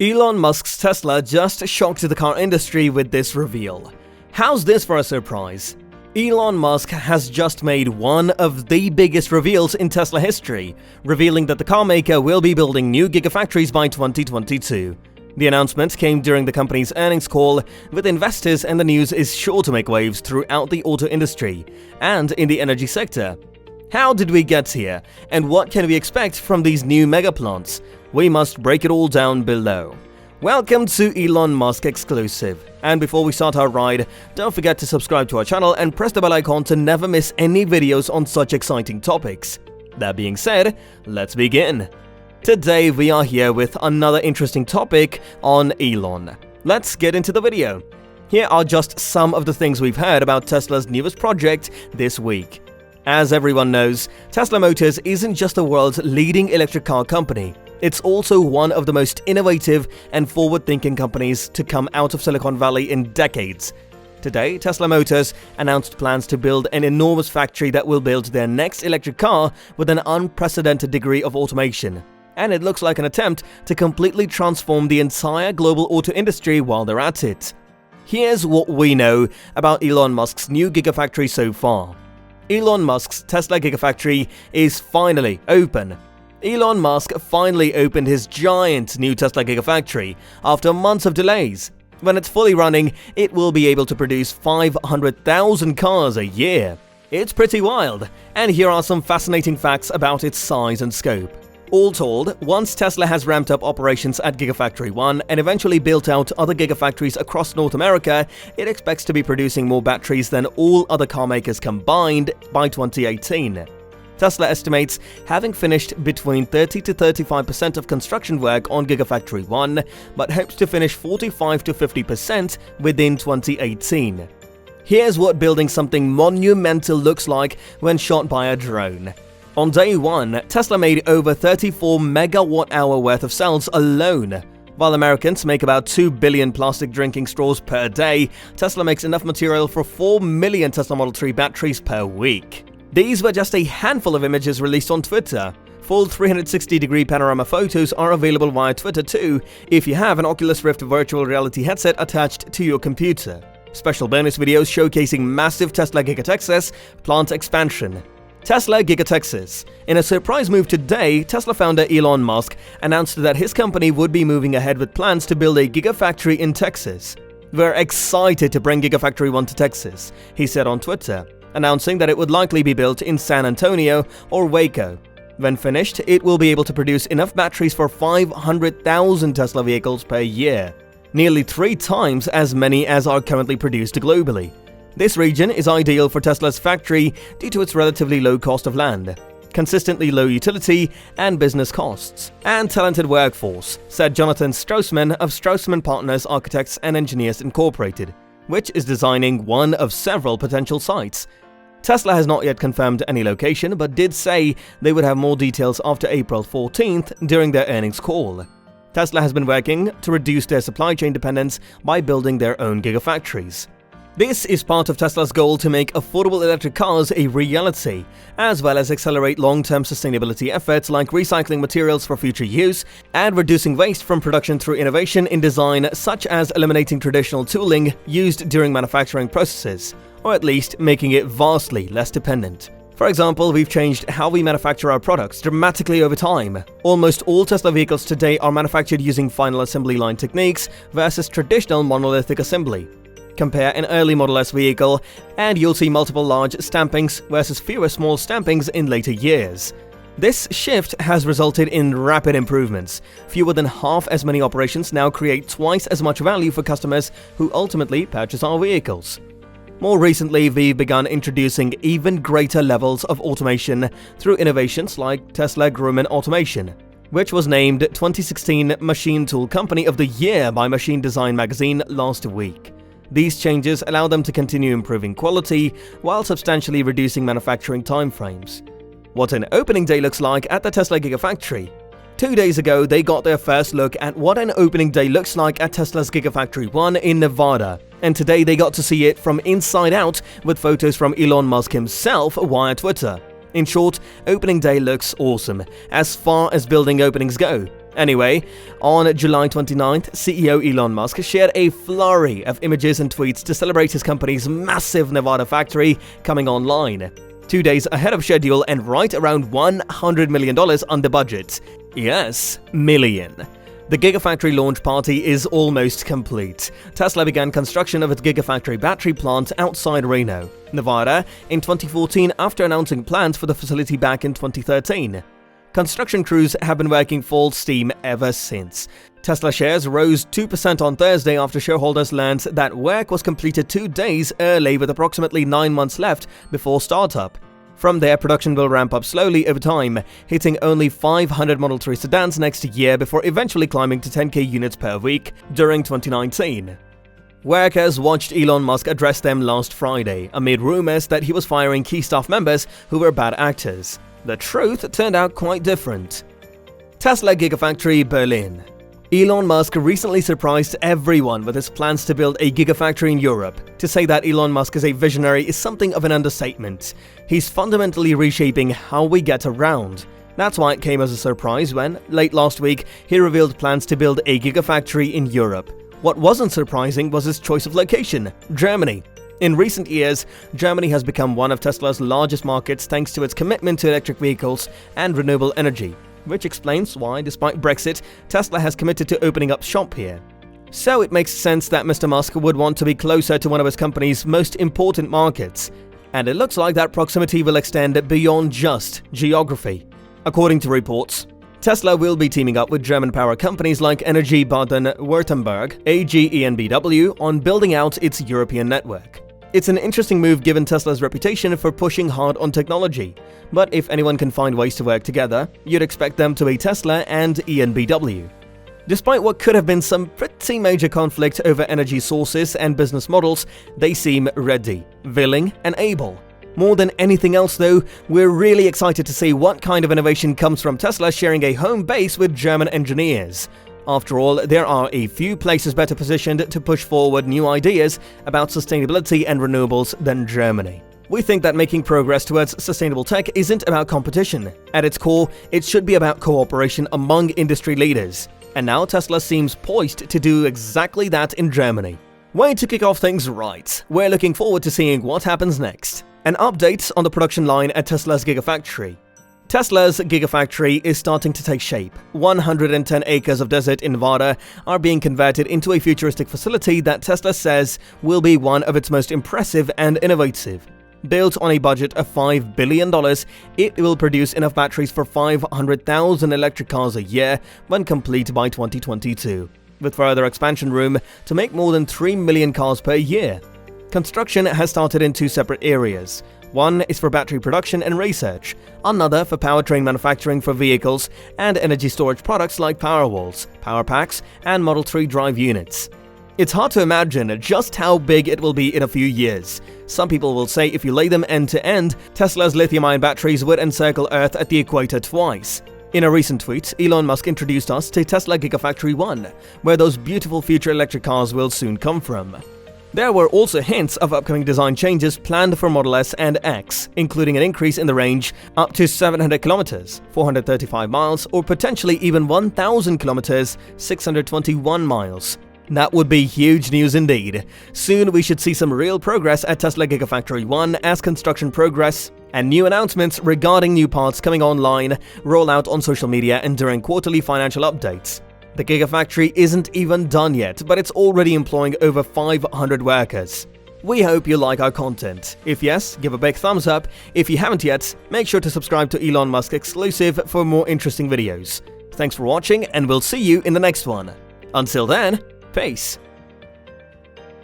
Elon Musk's Tesla just shocked the car industry with this reveal. How's this for a surprise? Elon Musk has just made one of the biggest reveals in Tesla history, revealing that the car maker will be building new Gigafactories by 2022. The announcement came during the company's earnings call with investors, and the news is sure to make waves throughout the auto industry and in the energy sector. How did we get here, and what can we expect from these new mega plants? We must break it all down below. Welcome to Elon Musk exclusive. And before we start our ride, don't forget to subscribe to our channel and press the bell icon to never miss any videos on such exciting topics. That being said, let's begin. Today we are here with another interesting topic on Elon. Let's get into the video. Here are just some of the things we've heard about Tesla's newest project this week. As everyone knows, Tesla Motors isn't just the world's leading electric car company. It's also one of the most innovative and forward-thinking companies to come out of Silicon Valley in decades. Today, Tesla Motors announced plans to build an enormous factory that will build their next electric car with an unprecedented degree of automation. And it looks like an attempt to completely transform the entire global auto industry while they're at it. Here's what we know about Elon Musk's new Gigafactory so far. Elon Musk's Tesla Gigafactory is finally open. Elon Musk finally opened his giant new Tesla Gigafactory after months of delays. When it's fully running, it will be able to produce 500,000 cars a year. It's pretty wild, and here are some fascinating facts about its size and scope. All told, once Tesla has ramped up operations at Gigafactory 1 and eventually built out other Gigafactories across North America, it expects to be producing more batteries than all other car makers combined by 2018. Tesla estimates having finished between 30 to 35% of construction work on Gigafactory 1, but hopes to finish 45 to 50% within 2018. Here's what building something monumental looks like when shot by a drone. On day 1, Tesla made over 34 megawatt-hour worth of cells alone. While Americans make about 2 billion plastic drinking straws per day, Tesla makes enough material for 4 million Tesla Model 3 batteries per week. These were just a handful of images released on Twitter. Full 360-degree panorama photos are available via Twitter too, if you have an Oculus Rift virtual reality headset attached to your computer. Special bonus videos showcasing massive Tesla Giga Texas plant expansion. Tesla Giga Texas. In a surprise move today, Tesla founder Elon Musk announced that his company would be moving ahead with plans to build a Gigafactory in Texas. "We're excited to bring Gigafactory 1 to Texas," he said on Twitter, announcing that it would likely be built in San Antonio or Waco. When finished, it will be able to produce enough batteries for 500,000 Tesla vehicles per year, nearly 3 times as many as are currently produced globally. This region is ideal for Tesla's factory due to its relatively low cost of land, consistently low utility and business costs, and talented workforce, said Jonathan Straussman of Straussman Partners Architects and Engineers Incorporated, which is designing one of several potential sites. Tesla has not yet confirmed any location, but did say they would have more details after April 14th during their earnings call. Tesla has been working to reduce their supply chain dependence by building their own Gigafactories. This is part of Tesla's goal to make affordable electric cars a reality, as well as accelerate long-term sustainability efforts like recycling materials for future use and reducing waste from production through innovation in design, such as eliminating traditional tooling used during manufacturing processes, or at least making it vastly less dependent. For example, we've changed how we manufacture our products dramatically over time. Almost all Tesla vehicles today are manufactured using final assembly line techniques versus traditional monolithic assembly. Compare an early Model S vehicle, and you'll see multiple large stampings versus fewer small stampings in later years. This shift has resulted in rapid improvements. Fewer than half as many operations now create twice as much value for customers who ultimately purchase our vehicles. More recently, we've begun introducing even greater levels of automation through innovations like Tesla Grumman Automation, which was named 2016 Machine Tool Company of the Year by Machine Design magazine last week. These changes allow them to continue improving quality while substantially reducing manufacturing timeframes. What an opening day looks like at the Tesla Gigafactory. 2 days ago, they got their first look at what an opening day looks like at Tesla's Gigafactory 1 in Nevada, and today they got to see it from inside out with photos from Elon Musk himself via Twitter. In short, opening day looks awesome, as far as building openings go. Anyway, on July 29th, CEO Elon Musk shared a flurry of images and tweets to celebrate his company's massive Nevada factory coming online. 2 days ahead of schedule and right around $100 million under budget. Yes, million. The Gigafactory launch party is almost complete. Tesla began construction of its Gigafactory battery plant outside Reno, Nevada, in 2014 after announcing plans for the facility back in 2013. Construction crews have been working full steam ever since. Tesla shares rose 2% on Thursday after shareholders learned that work was completed 2 days early with approximately 9 months left before startup. From there, production will ramp up slowly over time, hitting only 500 Model 3 sedans next year before eventually climbing to 10K units per week during 2019. Workers watched Elon Musk address them last Friday, amid rumors that he was firing key staff members who were bad actors. The truth turned out quite different. Tesla Gigafactory, Berlin. Elon Musk recently surprised everyone with his plans to build a gigafactory in Europe. To say that Elon Musk is a visionary is something of an understatement. He's fundamentally reshaping how we get around. That's why it came as a surprise when, late last week, he revealed plans to build a gigafactory in Europe. What wasn't surprising was his choice of location, Germany. In recent years, Germany has become one of Tesla's largest markets thanks to its commitment to electric vehicles and renewable energy, which explains why, despite Brexit, Tesla has committed to opening up shop here. So it makes sense that Mr. Musk would want to be closer to one of his company's most important markets. And it looks like that proximity will extend beyond just geography. According to reports, Tesla will be teaming up with German power companies like Energie Baden-Württemberg, AG EnBW, on building out its European network. It's an interesting move given Tesla's reputation for pushing hard on technology, but if anyone can find ways to work together, you'd expect them to be Tesla and EnBW. Despite what could have been some pretty major conflict over energy sources and business models, they seem ready, willing, and able. More than anything else though, we're really excited to see what kind of innovation comes from Tesla sharing a home base with German engineers. After all, there are a few places better positioned to push forward new ideas about sustainability and renewables than Germany. We think that making progress towards sustainable tech isn't about competition. At its core, it should be about cooperation among industry leaders. And now Tesla seems poised to do exactly that in Germany. Way to kick off things right. We're looking forward to seeing what happens next. An update on the production line at Tesla's Gigafactory. Tesla's Gigafactory is starting to take shape. 110 acres of desert in Nevada are being converted into a futuristic facility that Tesla says will be one of its most impressive and innovative. Built on a budget of $5 billion, it will produce enough batteries for 500,000 electric cars a year when complete by 2022, with further expansion room to make more than 3 million cars per year. Construction has started in 2 separate areas. One is for battery production and research, another for powertrain manufacturing for vehicles and energy storage products like Powerwalls, Power Packs, and Model 3 drive units. It's hard to imagine just how big it will be in a few years. Some people will say if you lay them end to end, Tesla's lithium-ion batteries would encircle Earth at the equator twice. In a recent tweet, Elon Musk introduced us to Tesla Gigafactory 1, where those beautiful future electric cars will soon come from. There were also hints of upcoming design changes planned for Model S and X, including an increase in the range up to 700 kilometers, 435 miles, or potentially even 1,000 kilometers, 621 miles. That would be huge news indeed. Soon we should see some real progress at Tesla Gigafactory 1 as construction progress, and new announcements regarding new parts coming online roll out on social media and during quarterly financial updates. The Gigafactory isn't even done yet, but it's already employing over 500 workers. We hope you like our content. If yes, give a big thumbs up. If you haven't yet, make sure to subscribe to Elon Musk Exclusive for more interesting videos. Thanks for watching, and we'll see you in the next one. Until then, peace.